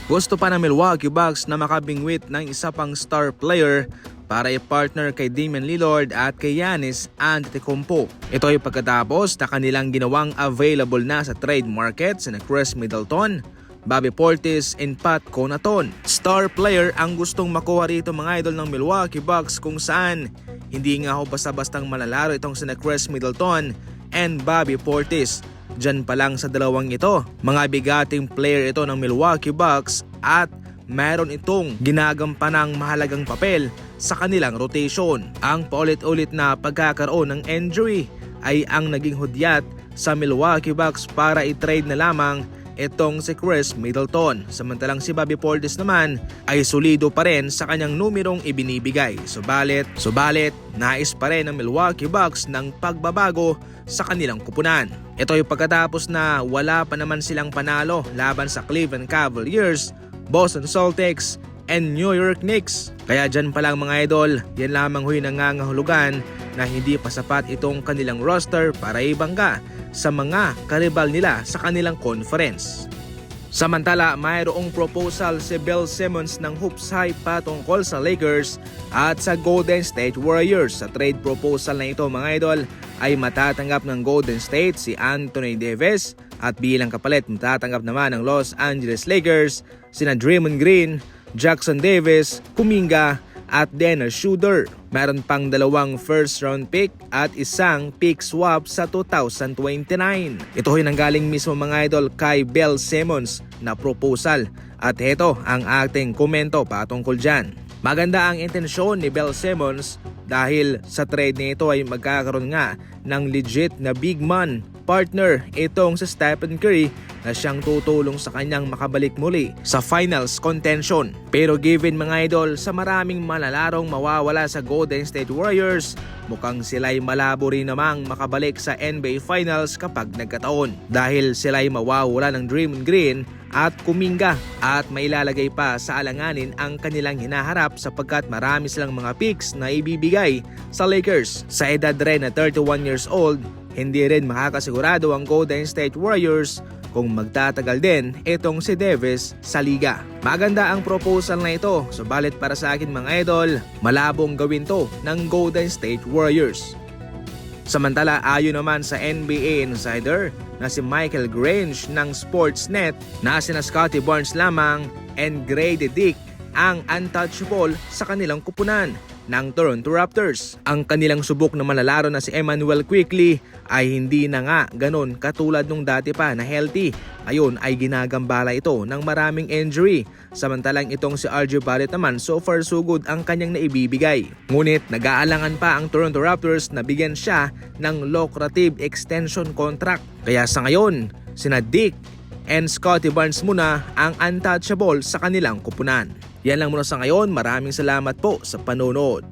Gusto pa ng Milwaukee Bucks na makabingwit ng isa pang star player para i-partner kay Damian Lillard at kay Giannis Antetokounmpo. Ito ay pagkatapos na kanilang ginawang available na sa trade market sina Chris Middleton, Bobby Portis and Pat Connaughton. Star player ang gustong makuha rito mga idol ng Milwaukee Bucks kung saan hindi nga ho basta-bastang malalaro itong sina Chris Middleton and Bobby Portis. Diyan pa lang sa dalawang ito, mga bigating player ito ng Milwaukee Bucks at meron itong ginagampanang mahalagang papel sa kanilang rotation. Ang paulit-ulit na pagkakaroon ng injury ay ang naging hudyat sa Milwaukee Bucks para i-trade na lamang itong si Chris Middleton. Samantalang si Bobby Portis naman ay solido pa rin sa kanyang numerong ibinibigay. Subalit, nais pa rin ng Milwaukee Bucks ng pagbabago sa kanilang kupunan. Ito ay pagkatapos na wala pa naman silang panalo laban sa Cleveland Cavaliers, Boston Celtics, and New York Knicks. Kaya dyan pa lang mga idol, yan lamang huy nangangahulugan na hindi pa sapat itong kanilang roster para ibangga sa mga karibal nila sa kanilang conference. Samantala, mayroong proposal si Bill Simmons ng Hoops Hype patungkol sa Lakers at sa Golden State Warriors. Sa trade proposal na ito mga idol ay matatanggap ng Golden State si Anthony Davis at bilang kapalit matatanggap naman ng Los Angeles Lakers sina Draymond Green, Jackson Davis, Kuminga at Dennis Schroeder. Meron pang 2 first round pick at isang pick swap sa 2029. Ito ay nanggaling mismo mga idol kay Bill Simmons na proposal at ito ang ating komento patungkol dyan. Maganda ang intensyon ni Bill Simmons dahil sa trade nito ay magkakaroon nga ng legit na big man partner itong si Stephen Curry na siyang tutulong sa kanyang makabalik muli sa finals contention. Pero given mga idol sa maraming malalarong mawawala sa Golden State Warriors, mukhang sila'y malabo rin namang makabalik sa NBA Finals kapag nagkataon. Dahil sila'y mawawala ng Draymond Green at Kuminga at mailalagay pa sa alanganin ang kanilang hinaharap sapagkat marami silang mga picks na ibibigay sa Lakers. Sa edad rin na 31 years old, hindi rin makakasigurado ang Golden State Warriors kung magtatagal din itong si Davis sa liga. Maganda ang proposal na ito, subalit para sa akin mga idol, malabong gawin to ng Golden State Warriors. Samantala ayon naman sa NBA Insider na si Michael Grange ng Sportsnet na sina Scottie Barnes lamang and Grady Dick ang untouchable sa kanilang kupunan ng Toronto Raptors. Ang kanilang subok na manlalaro na si Emmanuel Quickley ay hindi na nga ganon katulad nung dati pa na healthy. Ayun ay ginagambala ito ng maraming injury. Samantalang itong si RJ Barrett naman so far so good ang kanyang naibibigay. Ngunit nag-aalangan pa ang Toronto Raptors na bigyan siya ng lucrative extension contract. Kaya sa ngayon, sina Dick and Scottie Barnes muna ang untouchable sa kanilang kupunan. Yan lang muna sa ngayon. Maraming salamat po sa panonood.